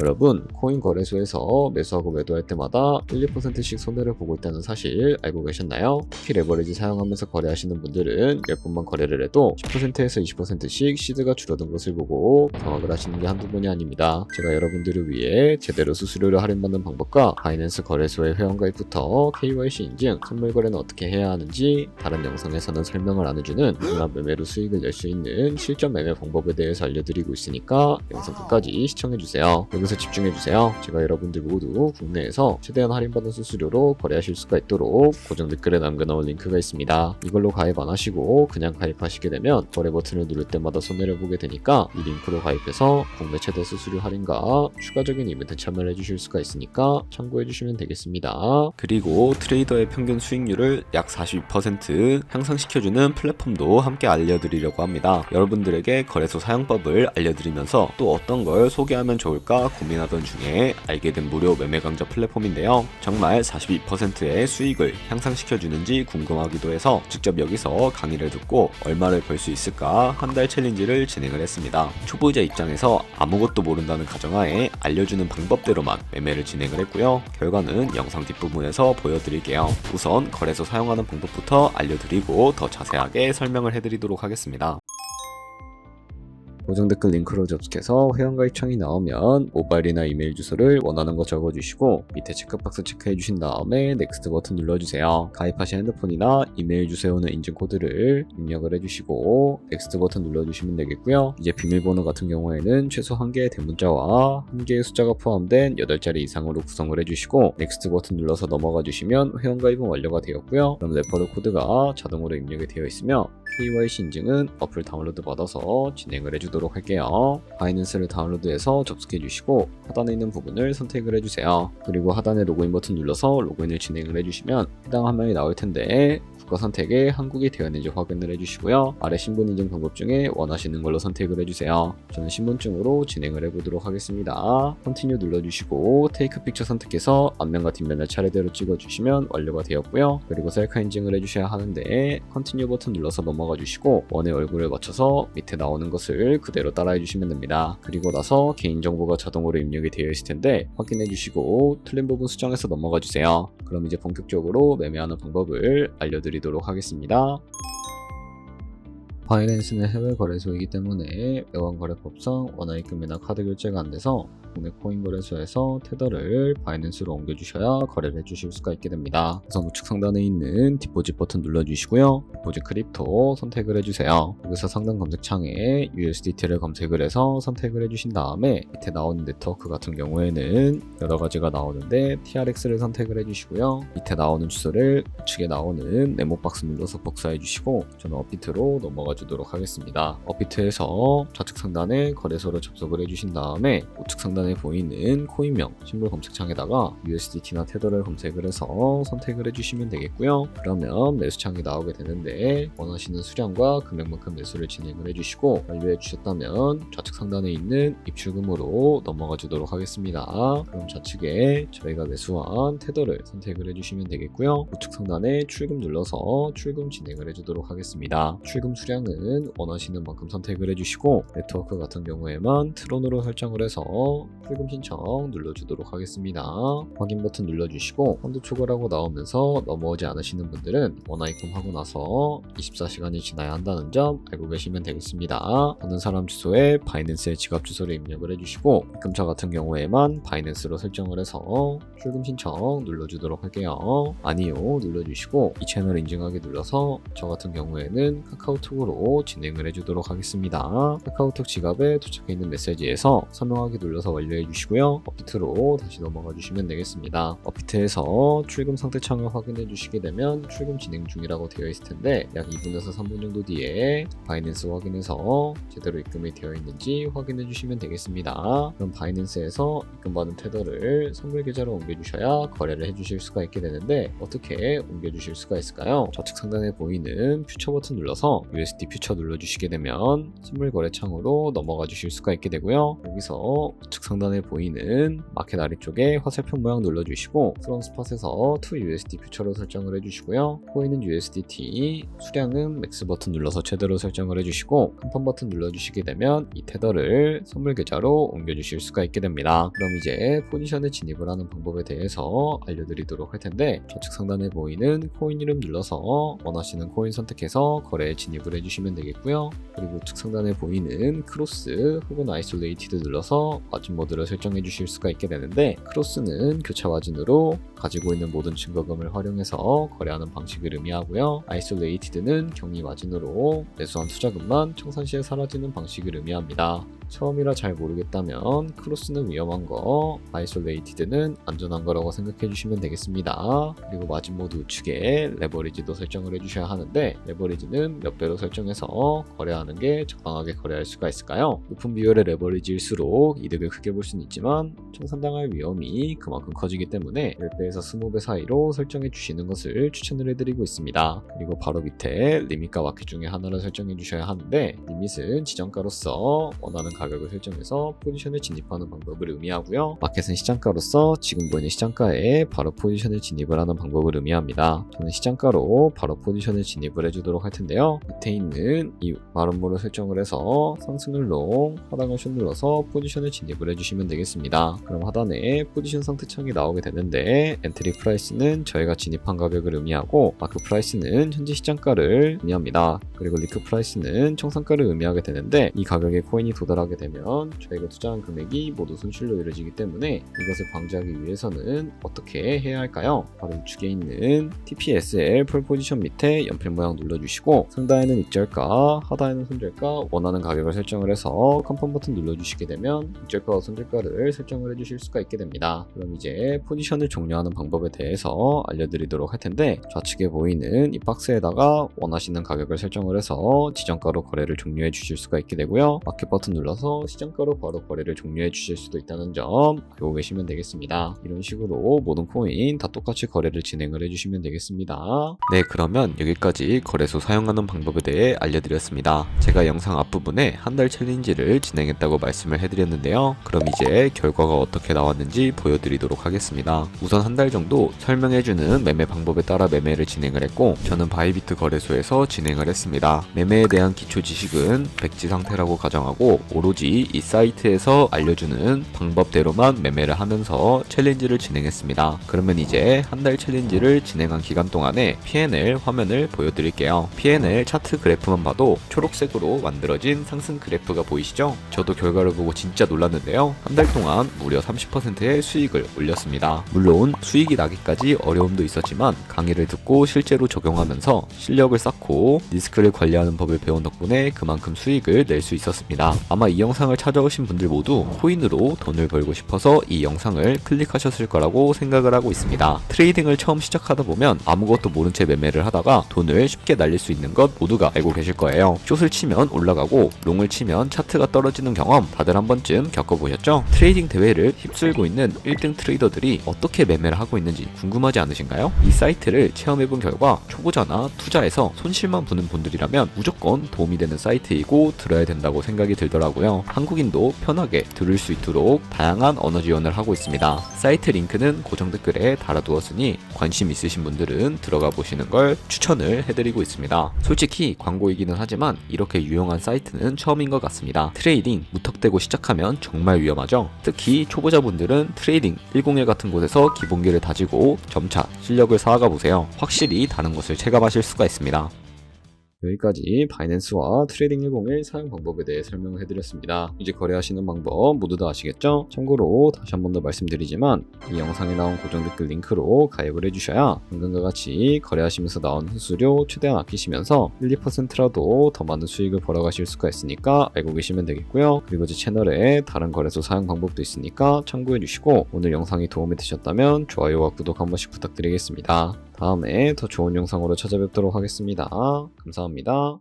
여러분, 코인 거래소에서 매수하고 매도할 때마다 1, 2%씩 손해를 보고 있다는 사실 알고 계셨나요? 특히 레버리지 사용하면서 거래하시는 분들은 10번만 거래를 해도 10%에서 20%씩 시드가 줄어든 것을 보고 경악을 하시는 게 한두 번이 아닙니다. 제가 여러분들을 위해 제대로 수수료를 할인받는 방법과 바이낸스 거래소의 회원가입부터 KYC 인증, 선물 거래는 어떻게 해야 하는지 다른 영상에서는 설명을 안 해주는 누구나 매매로 수익을 낼 수 있는 실전 매매 방법에 대해서 알려드리고 있으니까 영상 끝까지 시청해주세요. 여기서 집중해주세요. 제가 여러분들 모두 국내에서 최대한 할인받은 수수료로 거래하실 수가 있도록 고정 댓글에 남겨놓은 링크가 있습니다. 이걸로 가입 안 하시고 그냥 가입하시게 되면 거래 버튼을 누를 때마다 손해를 보게 되니까 이 링크로 가입해서 국내 최대 수수료 할인과 추가적인 이벤트 참여를 해주실 수가 있으니까 참고해주시면 되겠습니다. 그리고 트레이더의 평균 수익률을 약 42% 향상시켜주는 플랫폼도 함께 알려드리려고 합니다. 여러분들에게 거래소 사용법을 알려드리면서 또 어떤 걸 소개하면 좋을까 고민하던 중에 알게 된 무료 매매 강좌 플랫폼인데요. 정말 42%의 수익을 향상시켜주는지 궁금하기도 해서 직접 여기서 강의를 듣고 얼마를 벌 수 있을까 한 달 챌린지를 진행을 했습니다. 초보자 입장에서 아무것도 모른다는 가정하에 알려주는 방법대로만 매매를 진행을 했고요. 결과는 영상 뒷부분에서 보여드릴게요. 우선 거래소 사용하는 방법부터 알려드리고 더 자세하게 설명을 해드리도록 하겠습니다. 고정 댓글 링크로 접속해서 회원가입 창이 나오면 모바일이나 이메일 주소를 원하는 거 적어주시고 밑에 체크박스 체크해주신 다음에 넥스트 버튼 눌러주세요. 가입하신 핸드폰이나 이메일 주소에 오는 인증코드를 입력을 해주시고 넥스트 버튼 눌러주시면 되겠고요. 이제 비밀번호 같은 경우에는 최소 1개의 대문자와 1개의 숫자가 포함된 8자리 이상으로 구성을 해주시고 넥스트 버튼 눌러서 넘어가 주시면 회원가입은 완료가 되었고요. 그럼 레퍼럴 코드가 자동으로 입력이 되어 있으며 KYC 인증은 어플 다운로드 받아서 진행을 해주도록 할게요. 바이낸스를 다운로드해서 접속해 주시고 하단에 있는 부분을 선택을 해주세요. 그리고 하단에 로그인 버튼 눌러서 로그인을 진행을 해주시면 해당 화면이 나올 텐데 국가 선택에 한국이 되어 있는지 확인을 해주시고요. 아래 신분 인증 방법 중에 원하시는 걸로 선택을 해주세요. 저는 신분증으로 진행을 해보도록 하겠습니다. 컨티뉴 눌러주시고 테이크 픽처 선택해서 앞면과 뒷면을 차례대로 찍어주시면 완료가 되었고요. 그리고 셀카 인증을 해주셔야 하는데 컨티뉴 버튼 눌러서 넘어가 주시고 원의 얼굴을 맞춰서 밑에 나오는 것을 그대로 따라해 주시면 됩니다. 그리고 나서 개인정보가 자동으로 입력이 되어 있을 텐데 확인해 주시고 틀린 부분 수정해서 넘어가 주세요. 그럼 이제 본격적으로 매매하는 방법을 알려드리도록 하겠습니다. 바이낸스는 해외 거래소이기 때문에 외환거래법상 원화입금이나 카드 결제가 안 돼서 국내 코인 거래소에서 테더를 바이낸스로 옮겨주셔야 거래를 해주실 수가 있게 됩니다. 우선 우측 상단에 있는 디포짓 버튼 눌러주시고요. 디포짓 크립토 선택을 해주세요. 여기서 상단 검색창에 USDT를 검색을 해서 선택을 해주신 다음에 밑에 나오는 네트워크 같은 경우에는 여러 가지가 나오는데 TRX를 선택을 해주시고요. 밑에 나오는 주소를 우측에 나오는 네모 박스 눌러서 복사해 주시고 저는 업비트로 넘어가 주도록 하겠습니다. 업비트에서 좌측 상단에 거래소로 접속을 해주신 다음에 우측 상단에 보이는 코인명 심볼 검색창에다가 USDT나 테더를 검색을 해서 선택을 해주시면 되겠고요. 그러면 매수창이 나오게 되는데 원하시는 수량과 금액만큼 매수를 진행을 해주시고 완료해 주셨다면 좌측 상단에 있는 입출금으로 넘어가 주도록 하겠습니다. 그럼 좌측에 저희가 매수한 테더를 선택을 해주시면 되겠고요. 우측 상단에 출금 눌러서 출금 진행을 해주도록 하겠습니다. 출금 수량은 원하시는 만큼 선택을 해주시고 네트워크 같은 경우에만 트론으로 설정을 해서 출금 신청 눌러주도록 하겠습니다. 확인 버튼 눌러주시고 펀드 초과라고 나오면서 넘어오지 않으시는 분들은 원화입금하고 나서 24시간이 지나야 한다는 점 알고 계시면 되겠습니다. 받는 사람 주소에 바이낸스의 지갑 주소를 입력을 해주시고 입금처 같은 경우에만 바이낸스로 설정을 해서 출금 신청 눌러주도록 할게요. 아니요 눌러주시고 이 채널 인증하기 눌러서 저 같은 경우에는 카카오톡으로 진행을 해주도록 하겠습니다. 카카오톡 지갑에 도착해 있는 메시지에서 서명하기 눌러서 완료해 주시고요. 업비트로 다시 넘어가 주시면 되겠습니다. 업비트에서 출금 상태 창을 확인해 주시게 되면 출금 진행 중이라고 되어 있을 텐데 약 2분에서 3분 정도 뒤에 바이낸스 확인해서 제대로 입금이 되어 있는지 확인해 주시면 되겠습니다. 그럼 바이낸스에서 입금받은 테더를 선물 계좌로 옮겨 주셔야 거래를 해 주실 수가 있게 되는데 어떻게 옮겨 주실 수가 있을까요? 좌측 상단에 보이는 퓨처 버튼 눌러서 USD 퓨처 눌러주시게 되면 선물 거래 창으로 넘어가 주실 수가 있게 되고요. 여기서 우측 상단에 보이는 마켓 아래쪽에 화살표 모양 눌러주시고 프롬 스팟에서 to USD 퓨처로 설정을 해주시고요. 코인은 USDT, 수량은 맥스 버튼 눌러서 최대로 설정을 해주시고 컨펌 버튼 눌러주시게 되면 이 테더를 선물 계좌로 옮겨주실 수가 있게 됩니다. 그럼 이제 포지션에 진입을 하는 방법에 대해서 알려드리도록 할 텐데, 좌측 상단에 보이는 코인 이름 눌러서 원하시는 코인 선택해서 거래에 진입을 해주시면 되겠고요. 그리고 우측 상단에 보이는 크로스 혹은 아이솔레이티드 눌러서 마진 모드를 설정해 주실 수가 있게 되는데, 크로스는 교차 마진으로 가지고 있는 모든 증거금을 활용해서 거래하는 방식을 의미하고요. 아이솔레이티드는 격리 마진으로 매수한 투자금만 청산 시에 사라지는 방식을 의미합니다. 처음이라 잘 모르겠다면 크로스는 위험한 거, 아이솔레이티드는 안전한 거라고 생각해 주시면 되겠습니다. 그리고 마진 모드 우측에 레버리지도 설정을 해주셔야 하는데, 레버리지는 몇 배로 설정해서 거래하는 게 적당하게 거래할 수가 있을까요? 높은 비율의 레버리지일수록 이득을 크게 볼 수는 있지만 청산당할 위험이 그만큼 커지기 때문에 10배에서 20배 사이로 설정해 주시는 것을 추천을 해드리고 있습니다. 그리고 바로 밑에 리밋과 마켓 중에 하나를 설정해 주셔야 하는데, 리밋은 지정가로서 원하는 가격을 설정해서 포지션에 진입하는 방법을 의미하고요. 마켓은 시장가로서 지금 보이는 시장가에 바로 포지션에 진입을 하는 방법을 의미합니다. 저는 시장가로 바로 포지션에 진입을 해주도록 할 텐데요. 밑에 있는 이 마름모를 설정을 해서 상승을 롱, 하단을 숏 눌러서 포지션에 진입을 해주시면 되겠습니다. 그럼 하단에 포지션 상태 창이 나오게 되는데, 엔트리 프라이스는 저희가 진입한 가격을 의미하고, 마크 프라이스는 현재 시장가를 의미합니다. 그리고 리크 프라이스는 청산가를 의미하게 되는데, 이 가격에 코인이 도달하게 되면 저희가 투자한 금액이 모두 손실로 이루어지기 때문에 이것을 방지하기 위해서는 어떻게 해야 할까요? 바로 우측에 있는 TPSL 풀 포지션 밑에 연필 모양 눌러주시고, 상단에는 익절가, 하단에는 손절가, 원하는 가격을 설정을 해서 컨펌 버튼 눌러주시게 되면 익절가와 손절가를 설정을 해주실 수가 있게 됩니다. 그럼 이제 포지션을 종료하는 방법에 대해서 알려드리도록 할 텐데, 좌측에 보이는 이 박스에다가 원하시는 가격을 설정을 해서 지정가로 거래를 종료해 주실 수가 있게 되고요. 마켓 버튼 눌러서 시장가로 바로 거래를 종료해 주실 수도 있다는 점 알고 계시면 되겠습니다. 이런 식으로 모든 코인 다 똑같이 거래를 진행을 해주시면 되겠습니다. 네, 그러면 여기까지 거래소 사용하는 방법에 대해 알려드렸습니다. 제가 영상 앞부분에 한 달 챌린지를 진행했다고 말씀을 해드렸는데요. 그럼 이제 결과가 어떻게 나왔는지 보여드리도록 하겠습니다. 우선 한 달 정도 설명해주는 매매 방법에 따라 매매를 진행을 했고, 저는 바이비트 거래소에서 진행을 했습니다. 매매에 대한 기초 지식은 백지 상태라고 가정하고, 오로지 이 사이트에서 알려주는 방법대로만 매매를 하면서 챌린지를 진행했습니다. 그러면 이제 한 달 챌린지를 진행한 기간 동안에 P&L 화면을 보여드릴게요. P&L 차트 그래프만 봐도 초록색으로 만들어진 상승 그래프가 보이시죠? 저도 결과를 보고 진짜 놀랐는데요. 한 달 동안 무려 30%의 수익을 올렸습니다. 물론 수익이 나기까지 어려움도 있었지만 강의를 듣고 실제로 적용하면서 실력을 쌓고 리스크를 관리하는 법을 배운 덕분에 그만큼 수익을 낼 수 있었습니다. 아마 이 영상을 찾아오신 분들 모두 코인으로 돈을 벌고 싶어서 이 영상을 클릭하셨을 거라고 생각을 하고 있습니다. 트레이딩을 처음 시작하다 보면 아무것도 모른 채 매매를 하다가 돈을 쉽게 날릴 수 있는 것 모두가 알고 계실 거예요. 숏을 치면 올라가고 롱을 치면 차트가 떨어지는 경험 다들 한 번쯤 겪어보셨죠? 트레이딩 대회를 휩쓸고 있는 1등 트레이더들이 어떻게 매매를 하고 있는지 궁금하지 않으신가요? 이 사이트를 체험해본 결과 초보자나 투자에서 손실만 보는 분들이라면 무조건 도움이 되는 사이트이고 들어야 된다고 생각이 들더라고요. 한국인도 편하게 들을 수 있도록 다양한 언어 지원을 하고 있습니다. 사이트 링크는 고정 댓글에 달아두었으니 관심 있으신 분들은 들어가 보시는 걸 추천을 해드리고 있습니다. 솔직히 광고이기는 하지만 이렇게 유용한 사이트는 처음인 것 같습니다. 트레이딩 무턱대고 시작하면 정말 위험하죠. 특히 초보자분들은 트레이딩 101 같은 곳에서 기본기를 다지고 점차 실력을 쌓아가 보세요. 확실히 다른 것을 체감하실 수가 있습니다. 여기까지 바이낸스와 트레이딩 101 사용 방법에 대해 설명을 해드렸습니다. 이제 거래하시는 방법 모두 다 아시겠죠? 참고로 다시 한 번 더 말씀드리지만 이 영상에 나온 고정 댓글 링크로 가입을 해주셔야 방금과 같이 거래하시면서 나온 수수료 최대한 아끼시면서 1~2%라도 더 많은 수익을 벌어가실 수가 있으니까 알고 계시면 되겠고요. 그리고 제 채널에 다른 거래소 사용 방법도 있으니까 참고해주시고, 오늘 영상이 도움이 되셨다면 좋아요와 구독 한 번씩 부탁드리겠습니다. 다음에 더 좋은 영상으로 찾아뵙도록 하겠습니다. 감사합니다.